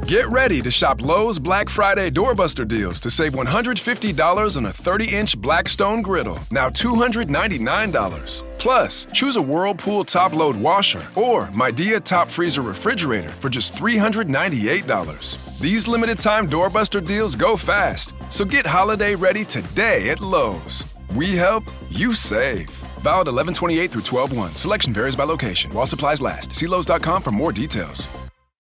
Get ready to shop Lowe's Black Friday Doorbuster deals to save $150 on a 30-inch Blackstone griddle, now $299. Plus, choose a Whirlpool top-load washer or Midea top freezer refrigerator for just $398. These limited-time Doorbuster deals go fast, so get holiday ready today at Lowe's. We help, you save. Valid 11/28 through 12/1. Selection varies by location. While supplies last. See Lowe's.com for more details.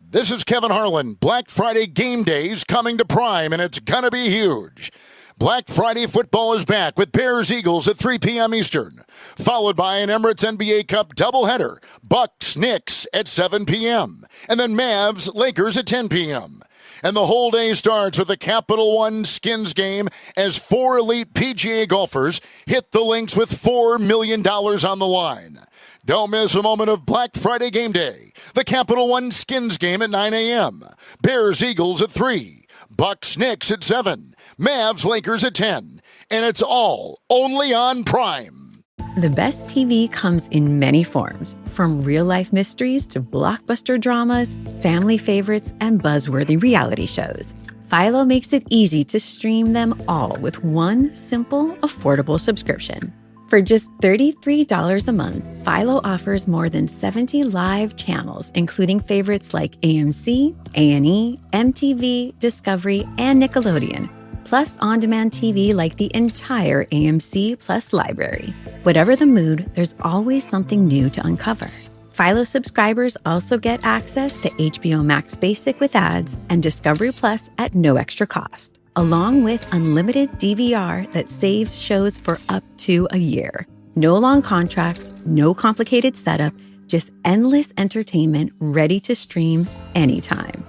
This is Kevin Harlan. Black Friday game days coming to Prime, and it's going to be huge. Black Friday football is back with Bears-Eagles at 3 p.m. Eastern, followed by an Emirates NBA Cup doubleheader, Bucks-Knicks at 7 p.m., and then Mavs-Lakers at 10 p.m. And the whole day starts with the Capital One Skins game as 4 elite PGA golfers hit the links with $4 million on the line. Don't miss a moment of Black Friday game day. The Capital One Skins game at 9 a.m. Bears-Eagles at 3. Bucks-Knicks at 7. Mavs-Lakers at 10. And it's all only on Prime. The best TV comes in many forms, from real-life mysteries to blockbuster dramas, family favorites, and buzzworthy reality shows. Philo makes it easy to stream them all with one simple, affordable subscription. For just $33 a month, Philo offers more than 70 live channels, including favorites like AMC, A&E, MTV, Discovery, and Nickelodeon, plus on-demand TV like the entire AMC Plus library. Whatever the mood, there's always something new to uncover. Philo subscribers also get access to HBO Max Basic with ads and Discovery Plus at no extra cost, along with unlimited DVR that saves shows for up to a year. No long contracts, no complicated setup, just endless entertainment ready to stream anytime.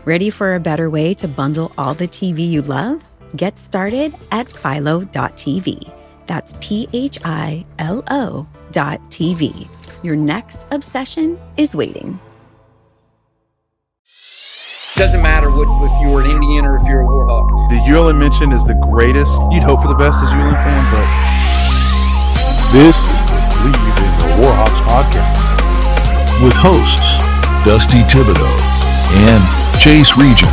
Ready for a better way to bundle all the TV you love? Get started at philo.tv. That's PHILO.tv. Your next obsession is waiting. Doesn't matter if you're an Indian or if you're a Warhawk. The ULM mention is the greatest. You'd hope for the best as a ULM fan, but this is the Bleav in the Warhawks podcast with hosts Dusty Thibodeaux and Chase Regian.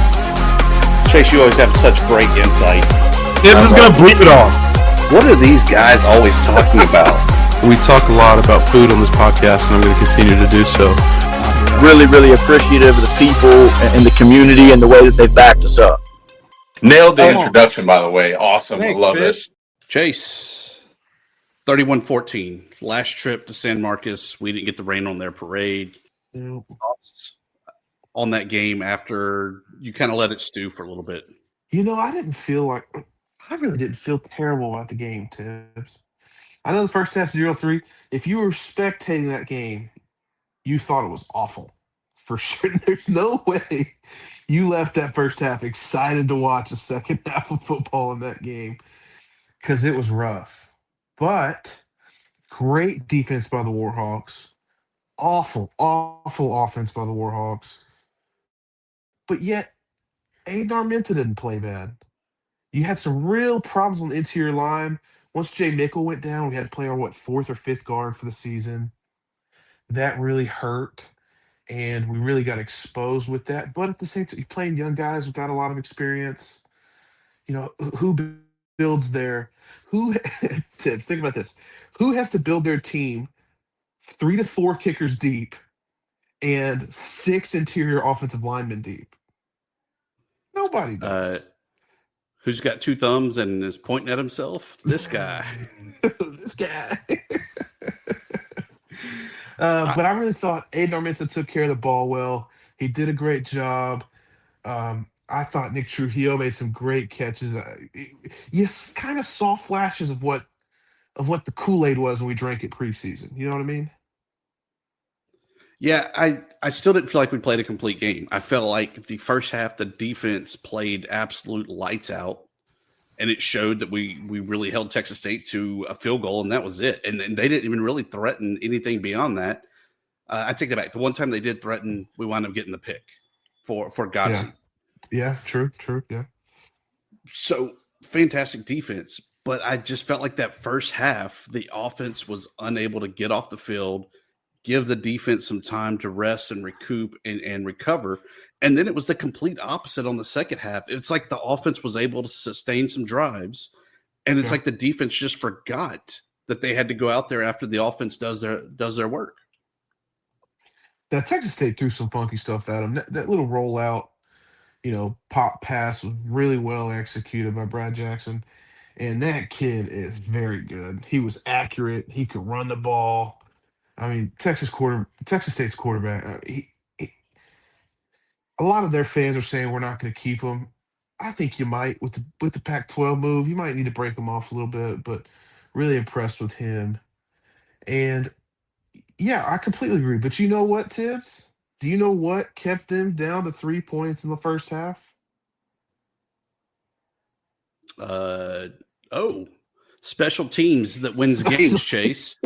Chase, you always have such great insight. Tibbs is going to bleep it all. What are these guys always talking about? We talk a lot about food on this podcast, and I'm going to continue to do so. Really, really appreciative of the people and the community and the way that they've backed us up. Nailed the introduction, by the way. Awesome. Thanks, I love Fish. this. Chase, 31-14. Last trip to San Marcos. We didn't get the rain on their parade. Thoughts on that game after you kind of let it stew for a little bit? I really didn't feel terrible about the game, Tibbs. I know the first half 0-3. If you were spectating that game, you thought it was awful. For sure. There's no way you left that first half excited to watch the second half of football in that game because it was rough. But great defense by the Warhawks. Awful, awful offense by the Warhawks. But yet, Aiden Armenta didn't play bad. You had some real problems on the interior line. Once Jay Mickle went down, we had to play our, fourth or fifth guard for the season. That really hurt, and we really got exposed with that. But at the same time, you're playing young guys without a lot of experience. Who builds Tibbs, think about this. Who has to build their team 3 to 4 kickers deep and 6 interior offensive linemen deep? Nobody does. Who's got 2 thumbs and is pointing at himself? This guy. This guy. But I really thought Aiden Armenta took care of the ball well. He did a great job. I thought Nick Trujillo made some great catches. You kind of saw flashes of what the Kool-Aid was when we drank it preseason. You know what I mean? Yeah, I still didn't feel like we played a complete game. I felt like the first half, the defense played absolute lights out, and it showed that we really held Texas State to a field goal, and that was it. And they didn't even really threaten anything beyond that. I take that back. The one time they did threaten, we wound up getting the pick for Gotsi. Yeah, true, yeah. So, fantastic defense, but I just felt like that first half, the offense was unable to get off the field give the defense some time to rest and recoup and recover. And then it was the complete opposite on the second half. It's like the offense was able to sustain some drives, and it's like the defense just forgot that they had to go out there after the offense does their work. Now, Texas State threw some funky stuff at them. That little rollout, pop pass was really well executed by Brad Jackson. And that kid is very good. He was accurate. He could run the ball. I mean, Texas State's quarterback, a lot of their fans are saying we're not going to keep him. I think you might with the Pac-12 move. You might need to break him off a little bit, but really impressed with him. And yeah, I completely agree. But you know what, Tibbs? Do you know what kept them down to 3 points in the first half? Special teams that wins games, Chase.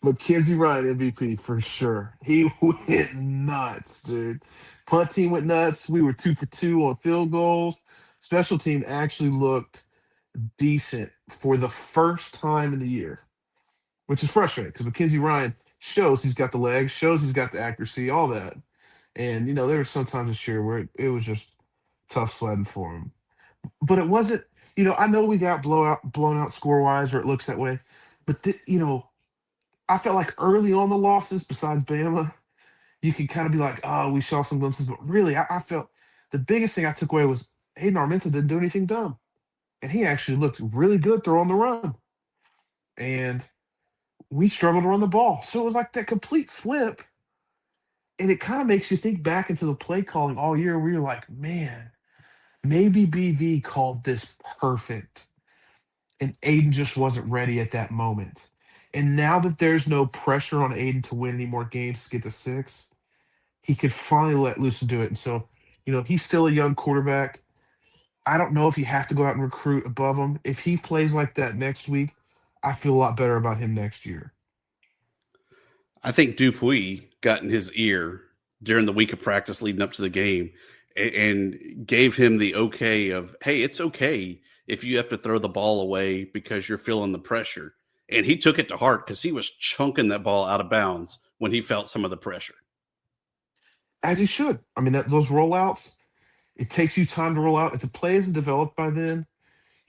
Mackenzie Ryan MVP for sure. He went nuts, dude. Punt team went nuts. We were 2 for 2 on field goals. Special team actually looked decent for the first time in the year, which is frustrating because Mackenzie Ryan shows he's got the legs, shows he's got the accuracy, all that. And, there were some times this year where it was just tough sledding for him. But it wasn't, I know we got blown out score-wise, or it looks that way. But, I felt like early on the losses, besides Bama, you could kind of be like, oh, we saw some glimpses. But really, I felt the biggest thing I took away was Hayden Armenta didn't do anything dumb. And he actually looked really good throwing the run. And we struggled to run the ball. So it was like that complete flip. And it kind of makes you think back into the play calling all year where you're like, man, maybe BV called this perfect. And Aiden just wasn't ready at that moment. And now that there's no pressure on Aiden to win any more games to get to 6, he could finally let loose and do it. And so, he's still a young quarterback. I don't know if you have to go out and recruit above him. If he plays like that next week, I feel a lot better about him next year. I think Dupuis got in his ear during the week of practice leading up to the game and gave him the okay of, hey, it's okay if you have to throw the ball away because you're feeling the pressure. And he took it to heart because he was chunking that ball out of bounds when he felt some of the pressure. As he should. I mean, those rollouts, it takes you time to roll out. If the play isn't developed by then,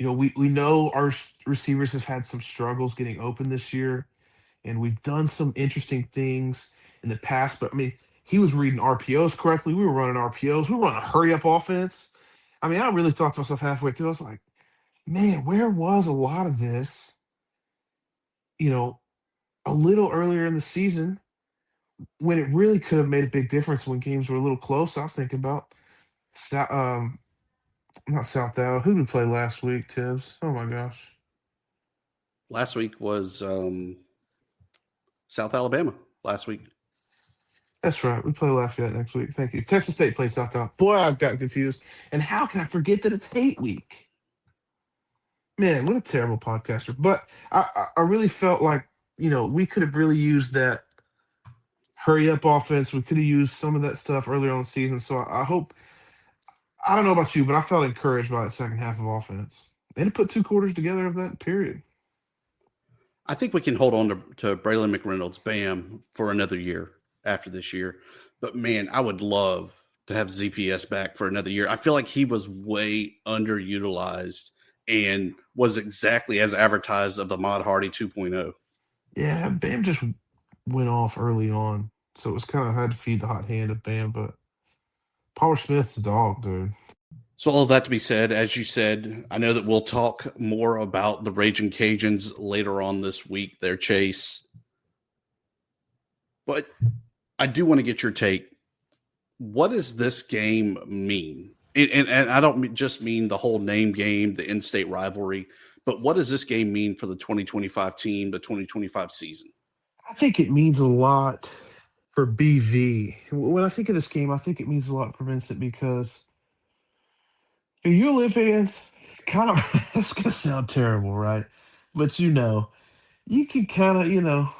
we know our receivers have had some struggles getting open this year, and we've done some interesting things in the past. But, I mean, he was reading RPOs correctly. We were running RPOs. We were running a hurry-up offense. I mean, I really thought to myself halfway through, I was like, man, where was a lot of this, a little earlier in the season when it really could have made a big difference when games were a little close? I was thinking about not South Alabama. Who did we play last week, Tibbs? Oh, my gosh. Last week was South Alabama last week. That's right. We play Lafayette next week. Thank you. Texas State plays South Alabama. Boy, I've gotten confused. And how can I forget that it's hate week? Man, what a terrible podcaster. But I really felt like, we could have really used that hurry-up offense. We could have used some of that stuff earlier on the season. So I hope – I don't know about you, but I felt encouraged by that second half of offense. They had to put 2 quarters together of that period. I think we can hold on to Braylon McReynolds, Bam, for another year after this year. But, man, I would love to have ZPS back for another year. I feel like he was way underutilized and was exactly as advertised of the Mod Hardy 2.0. Yeah, Bam just went off early on, so it was kind of hard to feed the hot hand of Bam, but Palmer Smith's a dog, dude. So all of that to be said, as you said, I know that we'll talk more about the Raging Cajuns later on this week there, Chase. But I do want to get your take. What does this game mean? And I don't just mean the whole name game, the in-state rivalry, but what does this game mean for the 2025 team, the 2025 season? I think it means a lot for BV. When I think of this game, I think it means a lot for Vincent because ULM fans, kind of, it's going to sound terrible, right? But you can kind of,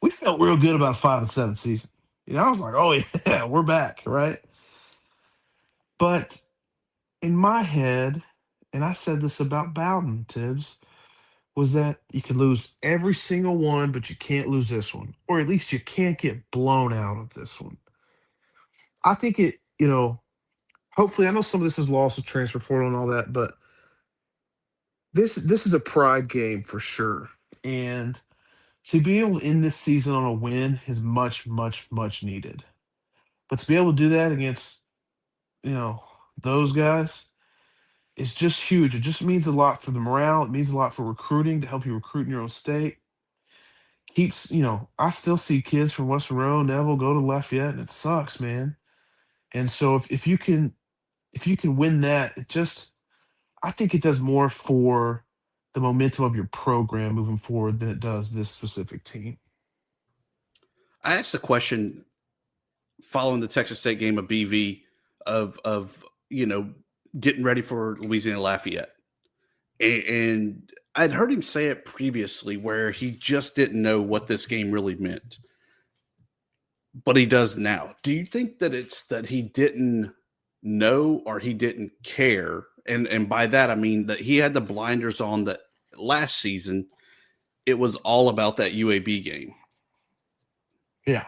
we felt real good about 5-7 season. I was like, oh, yeah, we're back, right? But in my head, and I said this about Bowden, Tibbs, was that you can lose every single one, but you can't lose this one, or at least you can't get blown out of this one. I think hopefully, I know some of this is lost of transfer portal and all that, but this is a pride game for sure. And to be able to end this season on a win is much, much, much needed. But to be able to do that against, those guys is just huge. It just means a lot for the morale. It means a lot for recruiting to help you recruit in your own state. I still see kids from West Monroe, Neville go to Lafayette, and it sucks, man. And so if you can win that, I think it does more for the momentum of your program moving forward than it does this specific team. I asked the question following the Texas State game of BV of getting ready for Louisiana Lafayette. And I'd heard him say it previously where he just didn't know what this game really meant. But he does now. Do you think that it's that he didn't know or he didn't care? And by that, I mean that he had the blinders on that last season. It was all about that UAB game. Yeah.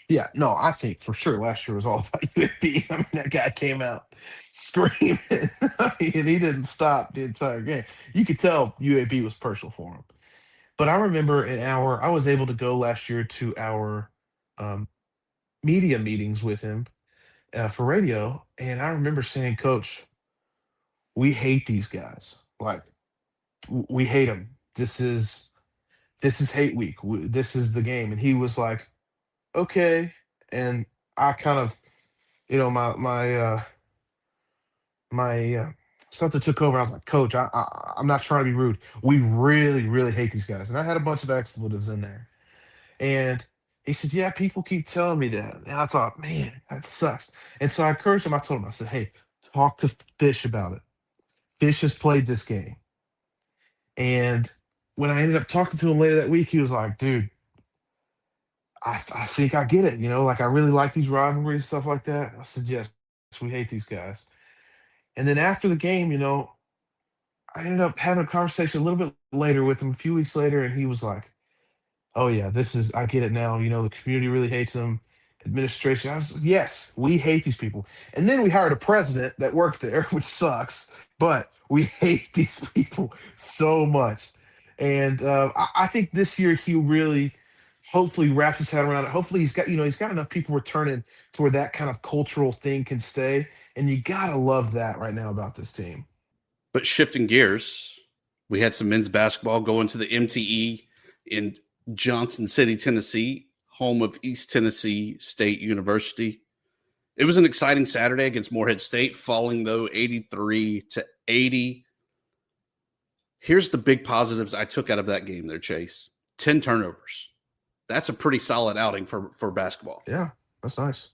Yeah, no, I think for sure last year was all about UAB. I mean, that guy came out screaming. I mean, he didn't stop the entire game. You could tell UAB was personal for him. But I remember I was able to go last year to our media meetings with him for radio. And I remember saying, Coach, we hate these guys. Like, we hate them. This is hate week. This is the game. And he was like, okay. And I kind of, my something took over. I was like, Coach, I'm not trying to be rude. We really, really hate these guys. And I had a bunch of expletives in there. And he said, yeah, people keep telling me that. And I thought, man, that sucks. And so I encouraged him. I told him, I said, hey, talk to Fish about it. Fish has played this game. And when I ended up talking to him later that week, he was like, dude, I think I get it. Like I really like these rivalries, stuff like that. I said, yes, we hate these guys. And then after the game, I ended up having a conversation a little bit later with him a few weeks later. And he was like, oh yeah, I get it now. The community really hates them. Administration. I was like, yes, we hate these people. And then we hired a president that worked there, which sucks, but we hate these people so much. And I think this year he really hopefully wraps his head around it. Hopefully he's got enough people returning to where that kind of cultural thing can stay. And you gotta love that right now about this team. But shifting gears, we had some men's basketball going to the MTE in Johnson City, Tennessee, home of East Tennessee State University. It was an exciting Saturday against Morehead State, falling though 83-80. Here's the big positives I took out of that game there, Chase. 10 turnovers. That's a pretty solid outing for basketball. Yeah, that's nice.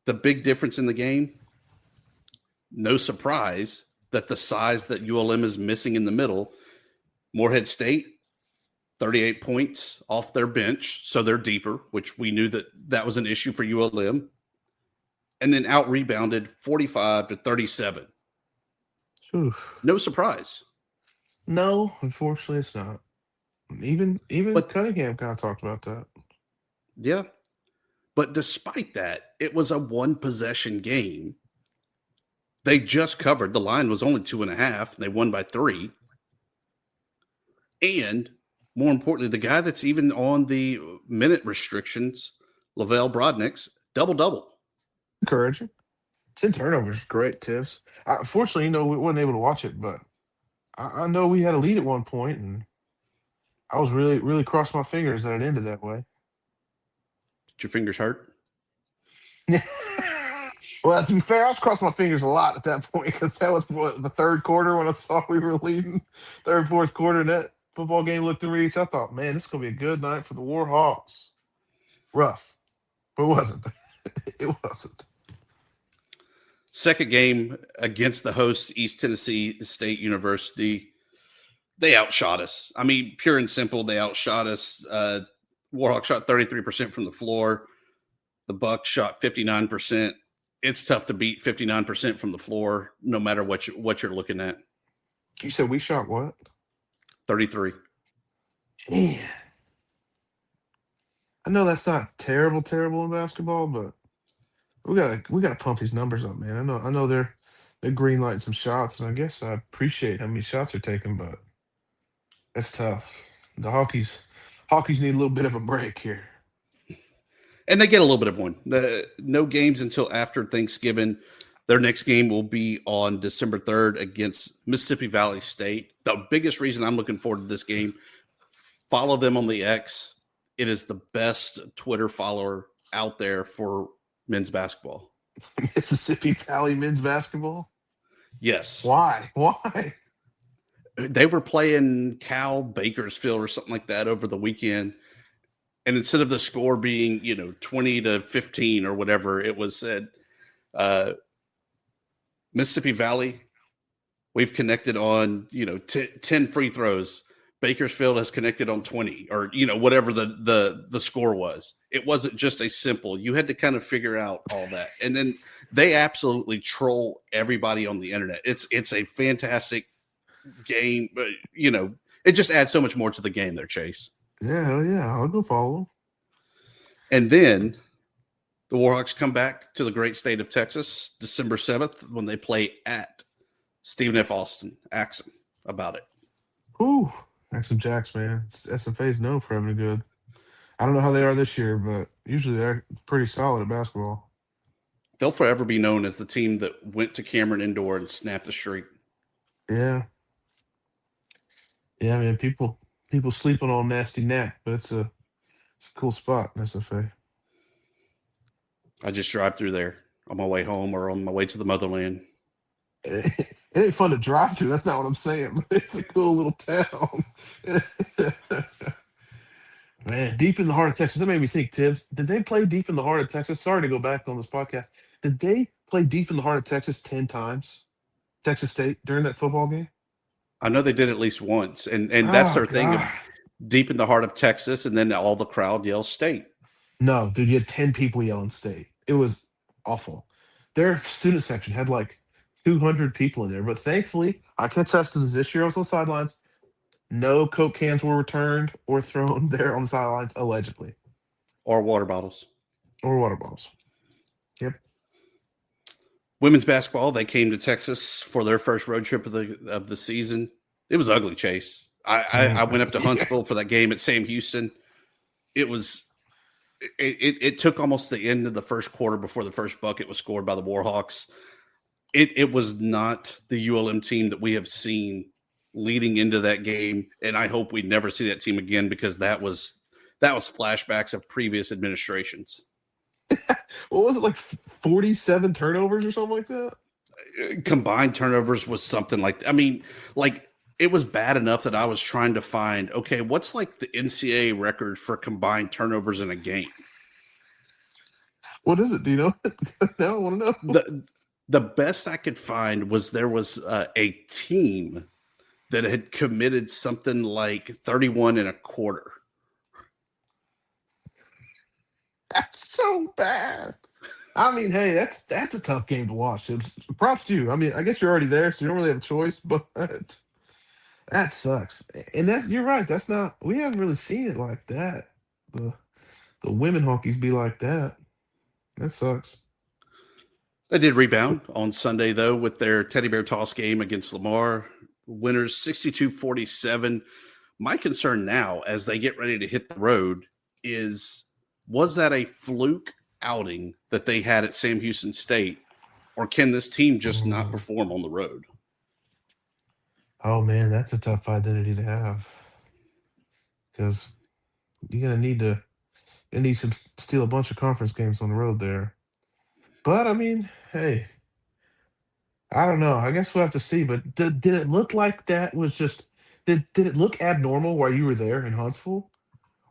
The big difference in the game, no surprise that the size that ULM is missing in the middle, Morehead State, 38 points off their bench, so they're deeper, which we knew that was an issue for ULM, and then out-rebounded 45-37. Oof. No surprise. No, unfortunately it's not. Even Cunningham kind of talked about that. Yeah. But despite that, it was a one-possession game. They just covered. The line was only 2.5. They won by 3. And more importantly, the guy that's even on the minute restrictions, Lavelle Brodnick's double-double. Encouraging. 10 turnovers, great tips. Unfortunately, we weren't able to watch it, but I know we had a lead at one point, and I was really, really crossing my fingers that it ended that way. Did your fingers hurt? Well, to be fair, I was crossing my fingers a lot at that point because that was the third quarter when I saw we were leading. Third, fourth quarter, and that football game looked to reach. I thought, man, this is going to be a good night for the Warhawks. Rough, but it wasn't. It wasn't. Second game against the host, East Tennessee State University. They outshot us. I mean, pure and simple, they outshot us. Warhawk shot 33% from the floor. The Bucks shot 59%. It's tough to beat 59% from the floor, no matter what you're looking at. You said we shot what? 33. Man. I know that's not terrible in basketball, but we gotta pump these numbers up, man. I know they're green lighting some shots, and I guess I appreciate how many shots they're taking, but that's tough. The Hawkies need a little bit of a break here. And they get a little bit of one. No games until after Thanksgiving. Their next game will be on December 3rd against Mississippi Valley State. The biggest reason I'm looking forward to this game, follow them on the X. It is the best Twitter follower out there for men's basketball. Mississippi Valley men's basketball? Yes. Why? They were playing Cal Bakersfield or something like that over the weekend. And instead of the score being, 20-15 or whatever, it was said, Mississippi Valley, we've connected on, 10 free throws. Bakersfield has connected on 20 or, whatever the score was. It wasn't just a simple, you had to kind of figure out all that. And then they absolutely troll everybody on the internet. It's a fantastic game, but, it just adds so much more to the game there, Chase. Yeah, hell yeah. I'll go follow. And then the Warhawks come back to the great state of Texas, December 7th, when they play at Stephen F. Austin. Ask him about it. Ooh, Axum Jacks, man. SFA is known for having a good. I don't know how they are this year, but usually they're pretty solid at basketball. They'll forever be known as the team that went to Cameron Indoor and snapped the streak. Yeah. Yeah, man. People sleeping on Nasty Nap, but it's a cool spot in SFA. I just drive through there on my way home or on my way to the motherland. It ain't fun to drive through. That's not what I'm saying, but it's a cool little town. Man, deep in the heart of Texas. That made me think, Tibbs, did they play deep in the heart of Texas? Sorry to go back on this podcast. Did they play deep in the heart of Texas 10 times? Texas State during that football game? I know they did at least once, and that's their thing of deep in the heart of Texas, and then all the crowd yells State. No, dude, you had 10 people yelling State. It was awful. Their student section had like 200 people in there, but thankfully, I can attest to this year I was on the sidelines. No Coke cans were returned or thrown there on the sidelines, allegedly. Or water bottles. Yep. Women's basketball, they came to Texas for their first road trip of the season. It was ugly, Chase. I went up to Huntsville for that game at Sam Houston. It took almost the end of the first quarter before the first bucket was scored by the Warhawks. It was not the ULM team that we have seen leading into that game, and I hope we never see that team again because that was flashbacks of previous administrations. What was it, like 47 turnovers or something like that? Combined turnovers was something like, it was bad enough that I was trying to find, okay, what's like the NCAA record for combined turnovers in a game? What is it? Do you know? Now I want to know. The best I could find was there was a team that had committed something like 31 and a quarter. That's so bad. I mean, hey, that's a tough game to watch. Props to you. I mean, I guess you're already there, so you don't really have a choice, but that sucks. And you're right. We haven't really seen it like that. The women hockeys be like that. That sucks. They did rebound on Sunday, though, with their teddy bear toss game against Lamar. Winners 62-47. My concern now, as they get ready to hit the road, was that a fluke outing that they had at Sam Houston State, or can this team just not perform on the road? Oh, man, that's a tough identity to have because you're going to need to steal a bunch of conference games on the road there. But, I mean, hey, I don't know. I guess we'll have to see. But did it look like that was just – did it look abnormal while you were there in Huntsville?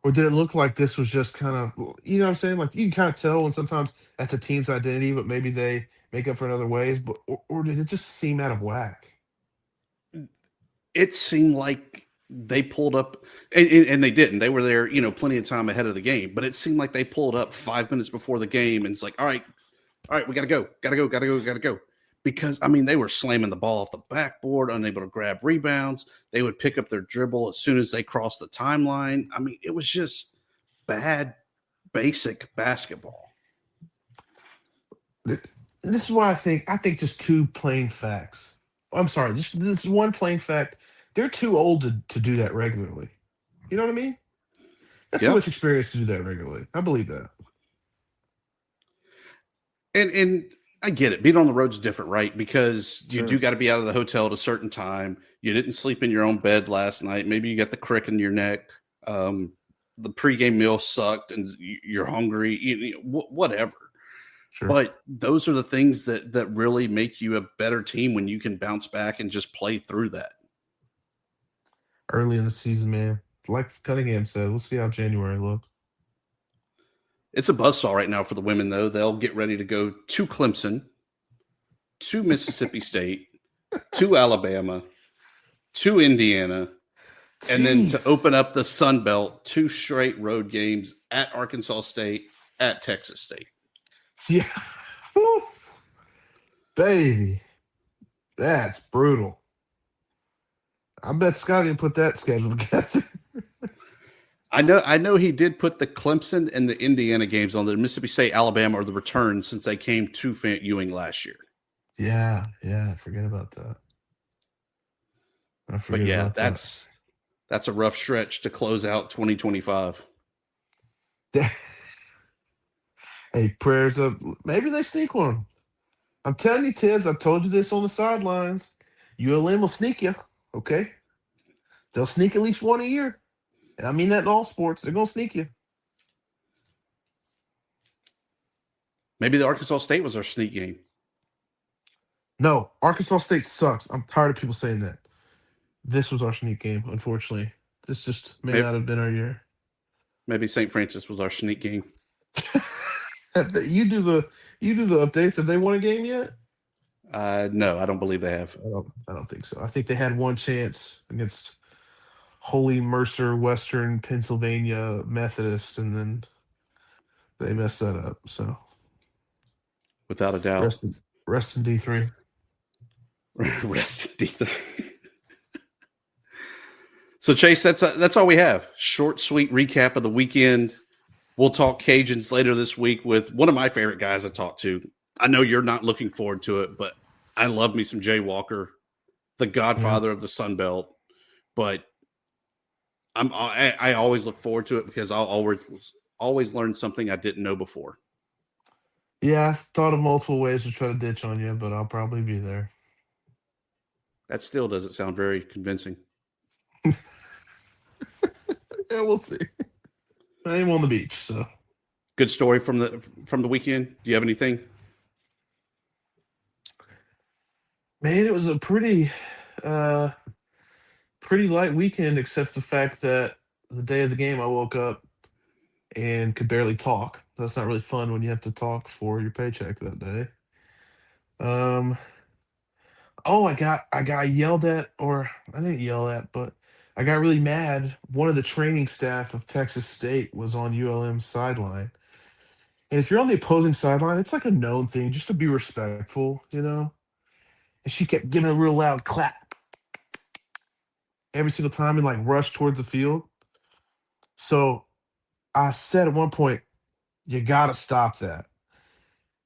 Or did it look like this was just kind of – you know what I'm saying? Like, you can kind of tell when sometimes that's a team's identity, but maybe they make up for it in other ways. But or did it just seem out of whack? It seemed like they pulled up – and they didn't. They were there, plenty of time ahead of the game. But it seemed like they pulled up 5 minutes before the game, and it's like, all right, we got to go. because, I mean, they were slamming the ball off the backboard, unable to grab rebounds. They would pick up their dribble as soon as they crossed the timeline. I mean, it was just bad, basic basketball. This is why I think just two plain facts. I'm sorry, this is one plain fact. They're too old to do that regularly. You know what I mean? That's too much experience to do that regularly. I Bleav that. And I get it. Being on the road's different, right? Because you do got to be out of the hotel at a certain time. You didn't sleep in your own bed last night. Maybe you got the crick in your neck. The pregame meal sucked and you're hungry, whatever. Sure. But those are the things that really make you a better team when you can bounce back and just play through that. Early in the season, man. Like Cunningham said, we'll see how January looks. It's a buzzsaw right now for the women, though. They'll get ready to go to Clemson, to Mississippi State, to Alabama, to Indiana, and then to open up the Sun Belt, 2 straight road games at Arkansas State, at Texas State. Yeah. Woo. Baby. That's brutal. I bet Scott didn't put that schedule together. I know he did put the Clemson and the Indiana games on. The Mississippi State, Alabama are the return since they came to Ewing last year. Yeah, I forget about that. That's a rough stretch to close out 2025. Hey, prayers up. Maybe they sneak one. I'm telling you, Tibbs, I told you this on the sidelines. ULM will sneak you, okay? They'll sneak at least one a year. And I mean that in all sports. They're going to sneak you. Maybe the Arkansas State was our sneak game. No, Arkansas State sucks. I'm tired of people saying that. This was our sneak game, unfortunately. This just may not have been our year. Maybe St. Francis was our sneak game. You do the updates. Have they won a game yet? No, I don't Bleav they have. I don't think so. I think they had one chance against Holy Mercer Western Pennsylvania Methodist, and then they messed that up. So, without a doubt, rest in D3. Rest in D3. So, Chase, that's all we have. Short, sweet recap of the weekend. We'll talk Cajuns later this week with one of my favorite guys I talked to. I know you're not looking forward to it, but I love me some Jay Walker, the godfather of the Sun Belt. But I always look forward to it because I'll always learn something I didn't know before. Yeah, I've thought of multiple ways to try to ditch on you, but I'll probably be there. That still doesn't sound very convincing. Yeah, we'll see. I am on the beach, so good story from the weekend. Do you have anything? Man, it was a pretty light weekend, except the fact that the day of the game I woke up and could barely talk. That's not really fun when you have to talk for your paycheck that day. I got yelled at, or I didn't yell at, but I got really mad. One of the training staff of Texas State was on ULM's sideline. And if you're on the opposing sideline, it's like a known thing just to be respectful, you know? And she kept giving a real loud clap every single time and like rushed towards the field. So I said at one point, you got to stop that.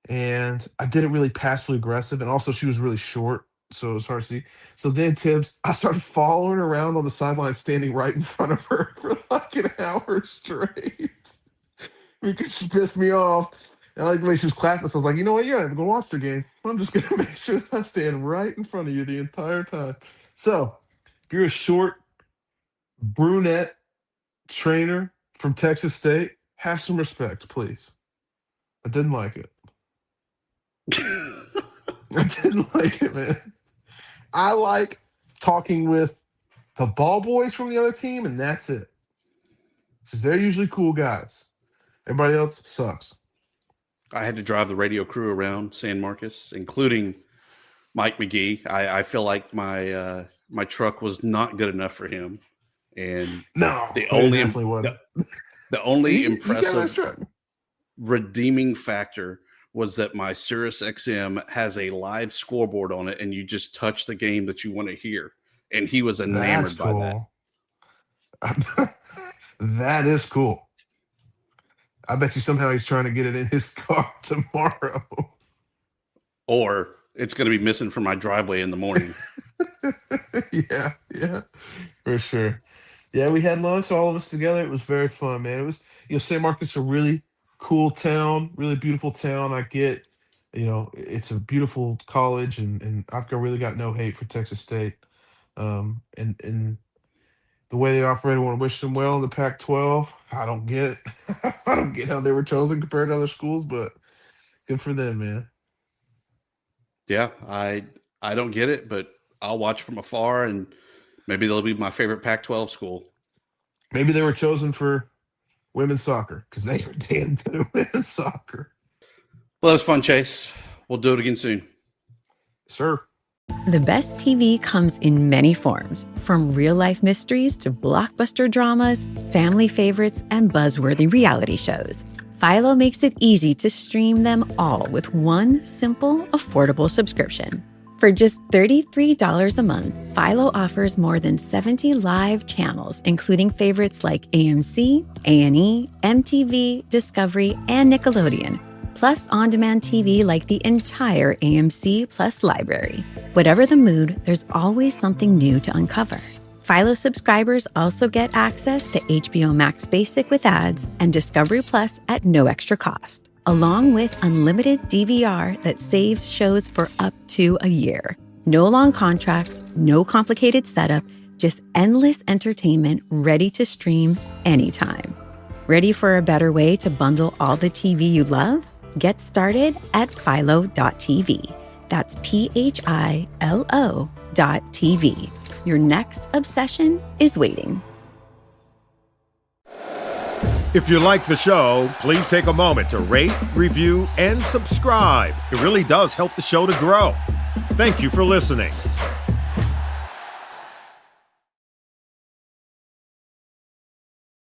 And I did it really passively aggressive. And also she was really short, so it was hard to see. So then Tibbs, I started following her around on the sideline, standing right in front of her for like an hour straight because she pissed me off. And I like the way she was clapping. So I was like, you know what? You're not even going to watch the game. I'm just going to make sure that I stand right in front of you the entire time. So if you're a short brunette trainer from Texas State, have some respect, please. I didn't like it. I didn't like it, man. I like talking with the ball boys from the other team, and that's it. Because they're usually cool guys. Everybody else sucks. I had to drive the radio crew around San Marcos, including Mike McGee. I feel like my truck was not good enough for him. And the only impressive redeeming factor was that my Sirius XM has a live scoreboard on it, and you just touch the game that you want to hear. And he was enamored by that. That is cool. I bet you somehow he's trying to get it in his car tomorrow. Or it's going to be missing from my driveway in the morning. Yeah, for sure. Yeah, we had lunch, all of us together. It was very fun, man. It was, San Marcos, a really cool town, really beautiful town. I get, it's a beautiful college, and I've really got no hate for Texas State. And the way they operate, I want to wish them well in the Pac-12. I don't get how they were chosen compared to other schools, but good for them, man. Yeah, I don't get it, but I'll watch from afar, and maybe they'll be my favorite Pac-12 school. Maybe they were chosen for women's soccer because they are damn good at women's soccer. Well, that was fun, Chase. We'll do it again soon. Sir. The best TV comes in many forms, from real-life mysteries to blockbuster dramas, family favorites, and buzzworthy reality shows. Philo makes it easy to stream them all with one simple, affordable subscription. For just $33 a month, Philo offers more than 70 live channels, including favorites like AMC, A&E, MTV, Discovery, and Nickelodeon, plus on-demand TV like the entire AMC Plus library. Whatever the mood, there's always something new to uncover. Philo subscribers also get access to HBO Max Basic with ads and Discovery Plus at no extra cost, along with unlimited DVR that saves shows for up to a year. No long contracts, no complicated setup, just endless entertainment ready to stream anytime. Ready for a better way to bundle all the TV you love? Get started at philo.tv. That's PHILO.tv. Your next obsession is waiting. If you like the show, please take a moment to rate, review, and subscribe. It really does help the show to grow. Thank you for listening.